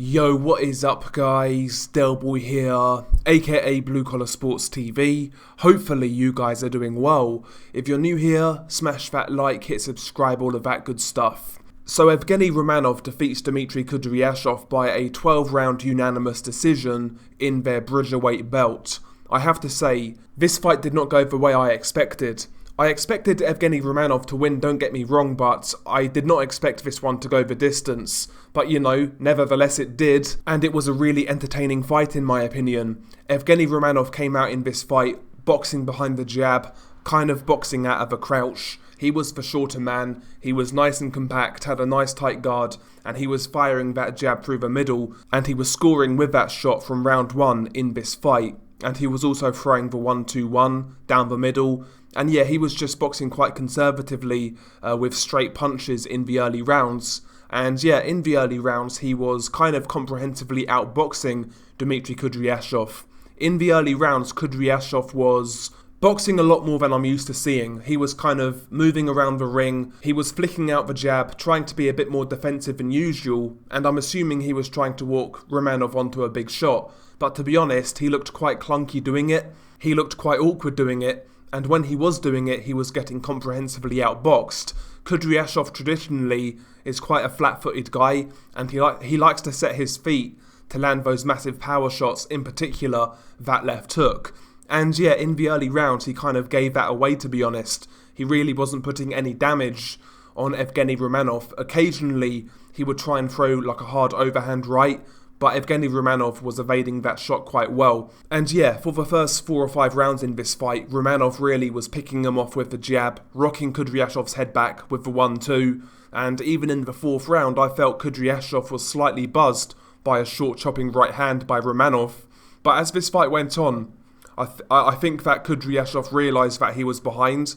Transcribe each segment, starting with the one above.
Yo, what is up guys? Delboy here, aka Blue Collar Sports TV. Hopefully you guys are doing well. If you're new here, smash that like, hit subscribe, all of that good stuff. So Evgeny Romanov defeats Dmitry Kudryashov by a 12-round unanimous decision in their Bridgerweight belt. I have to say, this fight did not go the way I expected. I expected Evgeny Romanov to win, don't get me wrong, but I did not expect this one to go the distance. But nevertheless it did, and it was a really entertaining fight in my opinion. Evgeny Romanov came out in this fight, boxing behind the jab, kind of boxing out of a crouch. He was the shorter man, he was nice and compact, had a nice tight guard, and he was firing that jab through the middle, and he was scoring with that shot from round one in this fight. And he was also throwing the 1-2-1 down the middle. And yeah, he was just boxing quite conservatively with straight punches in the early rounds. And yeah, in the early rounds, he was kind of comprehensively outboxing Dmitry Kudryashov. In the early rounds, Kudryashov was boxing a lot more than I'm used to seeing. He was kind of moving around the ring, he was flicking out the jab, trying to be a bit more defensive than usual, and I'm assuming he was trying to walk Romanov onto a big shot. But to be honest, he looked quite clunky doing it, he looked quite awkward doing it, and when he was doing it, he was getting comprehensively outboxed. Kudryashov traditionally is quite a flat-footed guy, and he likes to set his feet to land those massive power shots, in particular that left hook. And yeah, in the early rounds, he kind of gave that away, to be honest. He really wasn't putting any damage on Evgeny Romanov. Occasionally, he would try and throw like a hard overhand right, but Evgeny Romanov was evading that shot quite well. And yeah, for the first 4 or 5 rounds in this fight, Romanov really was picking him off with the jab, rocking Kudryashov's head back with the 1-2, and even in the 4th round, I felt Kudryashov was slightly buzzed by a short chopping right hand by Romanov. But as this fight went on, I think that Kudryashov realised that he was behind,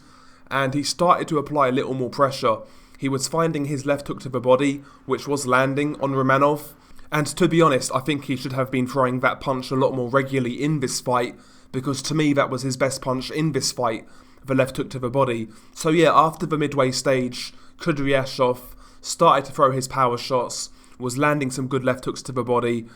and he started to apply a little more pressure. He was finding his left hook to the body, which was landing on Romanov. And to be honest, I think he should have been throwing that punch a lot more regularly in this fight, because to me that was his best punch in this fight, the left hook to the body. So yeah, after the midway stage, Kudryashov started to throw his power shots, was landing some good left hooks to the body.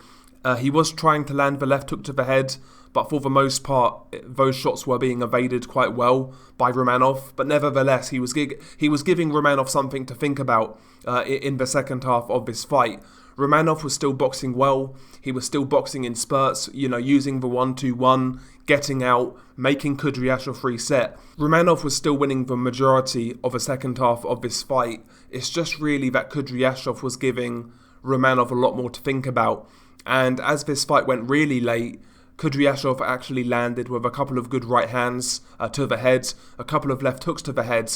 He was trying to land the left hook to the head, but for the most part, those shots were being evaded quite well by Romanov. But nevertheless, he was giving Romanov something to think about in the second half of this fight. Romanov was still boxing well, he was still boxing in spurts, using the 1-2-1, getting out, making Kudryashov reset. Romanov was still winning the majority of the second half of this fight. It's just really that Kudryashov was giving Romanov a lot more to think about. And as this fight went really late, Kudryashov actually landed with a couple of good right hands to the head, a couple of left hooks to the head,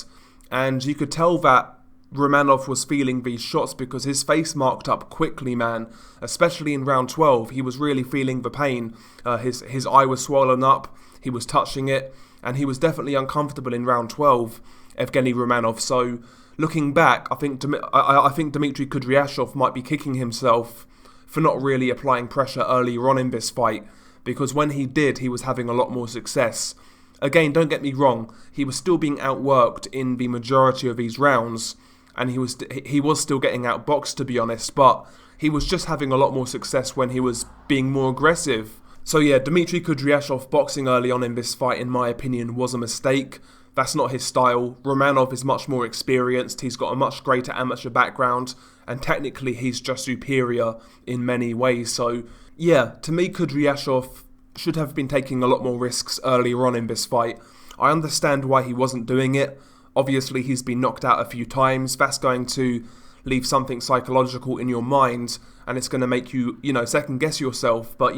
and you could tell that Romanov was feeling these shots because his face marked up quickly, man. Especially in round 12, he was really feeling the pain. His eye was swollen up, he was touching it, and he was definitely uncomfortable in round 12, Evgeny Romanov. So, looking back, I think Dmitry Kudryashov might be kicking himself for not really applying pressure earlier on in this fight, because when he did, he was having a lot more success. Again, don't get me wrong, he was still being outworked in the majority of these rounds, and he was still getting outboxed, to be honest, but he was just having a lot more success when he was being more aggressive. So yeah, Dmitry Kudryashov boxing early on in this fight, in my opinion, was a mistake. That's not his style. Romanov is much more experienced, he's got a much greater amateur background, and technically he's just superior in many ways. So yeah, to me, Kudryashov should have been taking a lot more risks earlier on in this fight. I understand why he wasn't doing it. Obviously, he's been knocked out a few times. That's going to leave something psychological in your mind, and it's going to make you, second guess yourself. But,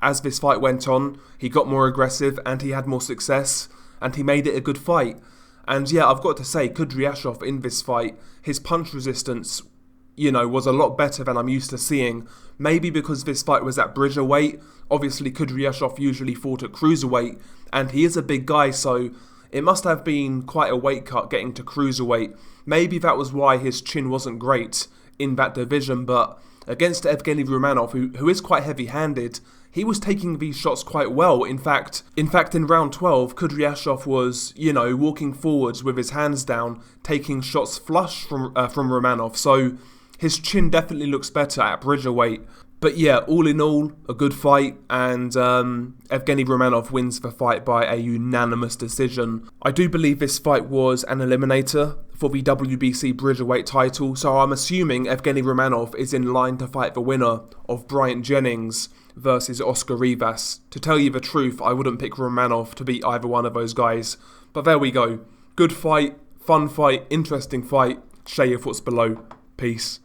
as this fight went on, he got more aggressive and he had more success, and he made it a good fight. And yeah, I've got to say, Kudryashov in this fight, his punch resistance, was a lot better than I'm used to seeing. Maybe because this fight was at Bridgerweight. Obviously, Kudryashov usually fought at cruiserweight, and he is a big guy, so it must have been quite a weight cut getting to cruiserweight. Maybe that was why his chin wasn't great in that division, but against Evgeny Romanov, who is quite heavy-handed, he was taking these shots quite well. In fact, in round 12, Kudryashov was, walking forwards with his hands down, taking shots flush from Romanov. So His chin definitely looks better at Bridgerweight. But yeah, all in all, a good fight, and Evgeny Romanov wins the fight by a unanimous decision. I do believe this fight was an eliminator for the WBC Bridgerweight title, so I'm assuming Evgeny Romanov is in line to fight the winner of Bryant Jennings versus Oscar Rivas. To tell you the truth, I wouldn't pick Romanov to beat either one of those guys. But there we go. Good fight, fun fight, interesting fight. Share your thoughts below. Peace.